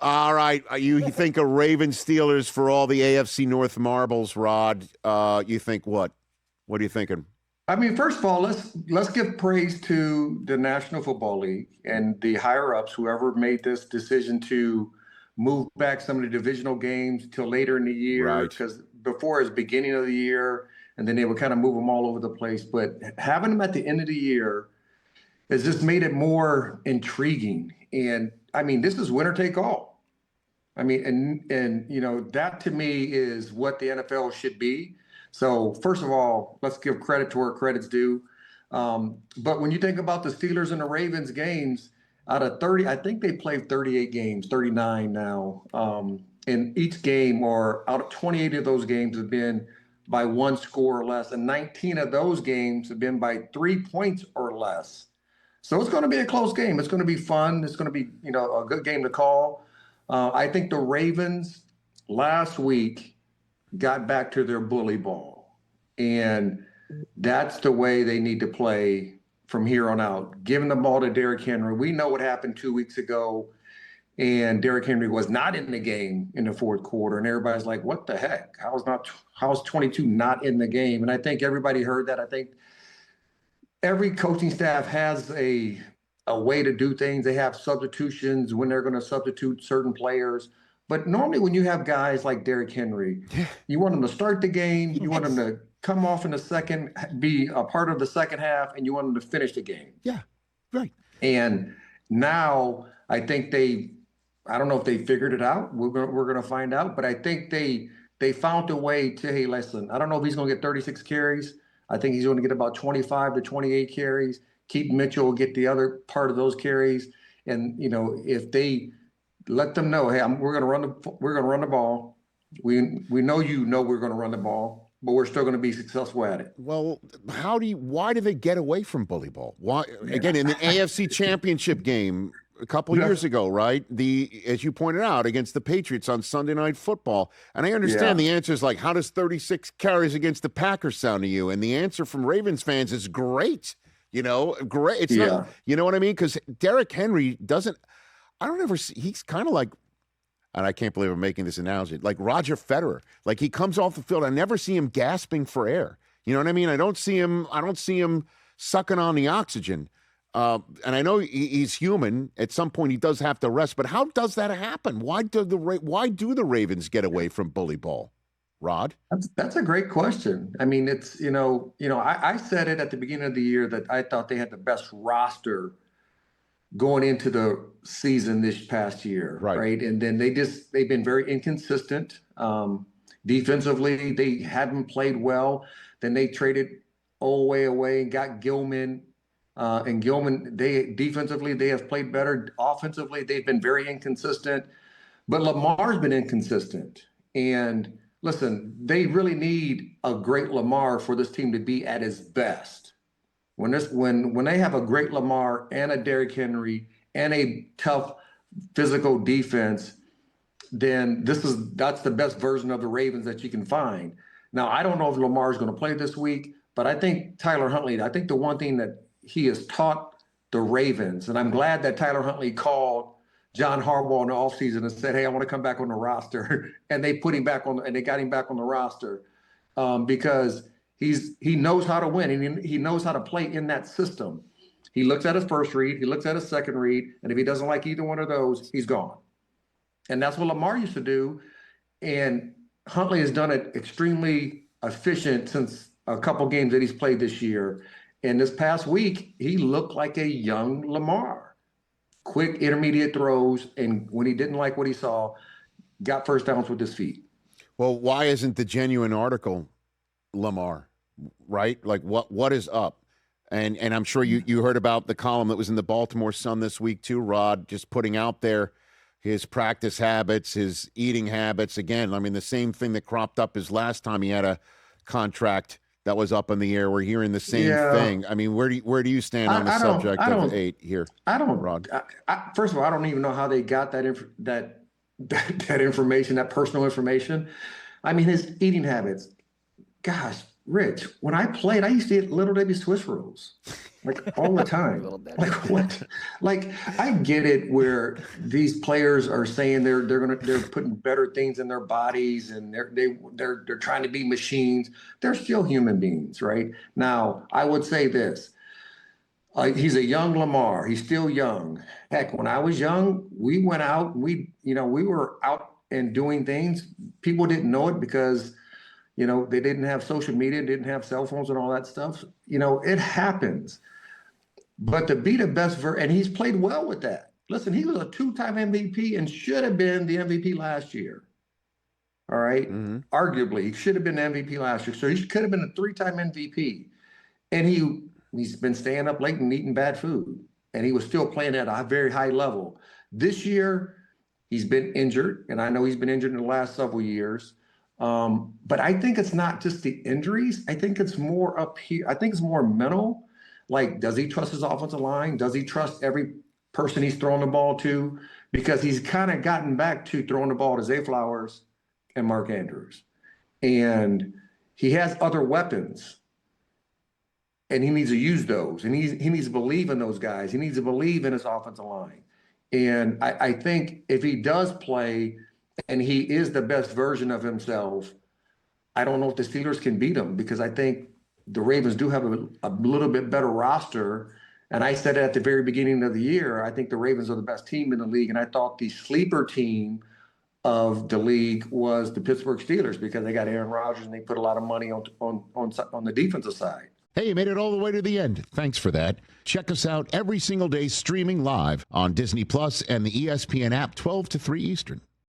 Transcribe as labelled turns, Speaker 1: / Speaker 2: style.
Speaker 1: All right. You think of Ravens Steelers for all the AFC North marbles, Rod. You think what? What are you thinking?
Speaker 2: I mean, first of all, let's give praise to the National Football League and the higher ups, whoever made this decision to move back some of the divisional games till later in the year. Because before it was beginning of the year, and then they would kind of move them all over the place. But having them at the end of the year has just made it more intriguing. And I mean, this is winner take all. I mean, and you know, that to me is what the NFL should be. So first of all, let's give credit to where credit's due. But when you think about the Steelers and the Ravens games, out of 30, I think they played 38 games, 39 now. And each game, or out of 28 of those games, have been by one score or less, and 19 of those games have been by 3 points or less. So it's going to be a close game. It's going to be fun. It's going to be, you know, a good game to call. I think the Ravens last week got back to their bully ball, and that's the way they need to play from here on out. Giving the ball to Derrick Henry. We know what happened 2 weeks ago, and Derrick Henry was not in the game in the fourth quarter, and everybody's like, what the heck? How's 22 not in the game? And I think everybody heard that. I think every coaching staff has a way to do things. They have substitutions when they're going to substitute certain players. But normally when you have guys like Derrick Henry, you want them to start the game, you want them to come off in the second, be a part of the second half, and you want them to finish the game.
Speaker 1: Yeah, right.
Speaker 2: And now I think I don't know if they figured it out. We're going to find out. But I think they found a way to, hey, listen, I don't know if he's going to get 36 carries. I think he's going to get about 25 to 28 carries. Keith Mitchell will get the other part of those carries. And, you know, if they let them know, hey, we're going to run the ball. We know we're going to run the ball, but we're still going to be successful at it.
Speaker 1: Well, why do they get away from bully ball? Why again in the AFC Championship game a couple years ago, right? As you pointed out, against the Patriots on Sunday Night Football. And I understand the answer is like, how does 36 carries against the Packers sound to you? And the answer from Ravens fans is great. You know, great. It's not, you know what I mean? Because Derrick Henry he's kind of like, and I can't believe I'm making this analogy, like Roger Federer. Like he comes off the field, I never see him gasping for air. You know what I mean? I don't see him sucking on the oxygen. And I know he's human. At some point, he does have to rest. But how does that happen? Why do the Ravens get away from bully ball, Rod?
Speaker 2: That's a great question. I mean, it's I said it at the beginning of the year that I thought they had the best roster going into the season this past year, right? And then they've been very inconsistent. Defensively, they haven't played well. Then they traded Olway away and got Gilman. And Gilman, defensively, they have played better. Offensively, they've been very inconsistent. But Lamar's been inconsistent. And listen, they really need a great Lamar for this team to be at its best. When they have a great Lamar and a Derrick Henry and a tough physical defense, then that's the best version of the Ravens that you can find. Now, I don't know if Lamar is going to play this week, but I think Tyler Huntley, I think the one thing that he has taught the Ravens, and I'm glad that Tyler Huntley called John Harbaugh in the offseason and said, hey, I want to come back on the roster. And they put him back on, and they got him back on the roster because he knows how to win, and he knows how to play in that system. He looks at his first read, he looks at his second read, and if he doesn't like either one of those, he's gone. And that's what Lamar used to do. And Huntley has done it extremely efficient since a couple games that he's played this year. And this past week, he looked like a young Lamar. Quick intermediate throws, and when he didn't like what he saw, got first downs with his feet.
Speaker 1: Well, why isn't the genuine article Lamar, right? Like what is up? And I'm sure you heard about the column that was in the Baltimore Sun this week too, Rod, just putting out there his practice habits, his eating habits. Again, I mean, the same thing that cropped up his last time he had a contract that was up in the air. We're hearing the same thing. I mean, where do you stand on the subject of 8 here?
Speaker 2: I don't,
Speaker 1: Rod.
Speaker 2: First of all, I don't even know how they got that information, that personal information. I mean, his eating habits. Gosh, Rich, when I played, I used to eat Little Debbie Swiss rolls. like all the time. Like what? Like I get it where these players are saying they're putting better things in their bodies and they're trying to be machines. They're still human beings, right? Now, I would say this. He's a young Lamar. He's still young. Heck, when I was young, we went out, we were out and doing things. People didn't know it because, they didn't have social media, didn't have cell phones and all that stuff. It happens. But to be the best, and he's played well with that. Listen, he was a 2-time MVP and should have been the MVP last year. All right. Mm-hmm. Arguably, he should have been the MVP last year. So he could have been a 3-time MVP. And he's been staying up late and eating bad food. And he was still playing at a very high level. This year, he's been injured. And I know he's been injured in the last several years. But I think it's not just the injuries. I think it's more up here. I think it's more mental. Like, does he trust his offensive line? Does he trust every person he's throwing the ball to? Because he's kind of gotten back to throwing the ball to Zay Flowers and Mark Andrews. And he has other weapons. And he needs to use those. And he needs to believe in those guys. He needs to believe in his offensive line. And I think if he does play and he is the best version of himself, I don't know if the Steelers can beat him because I think the Ravens do have a little bit better roster. And I said it at the very beginning of the year, I think the Ravens are the best team in the league. And I thought the sleeper team of the league was the Pittsburgh Steelers because they got Aaron Rodgers and they put a lot of money on the defensive side.
Speaker 3: Hey, you made it all the way to the end. Thanks for that. Check us out every single day streaming live on Disney Plus and the ESPN app 12 to 3 Eastern.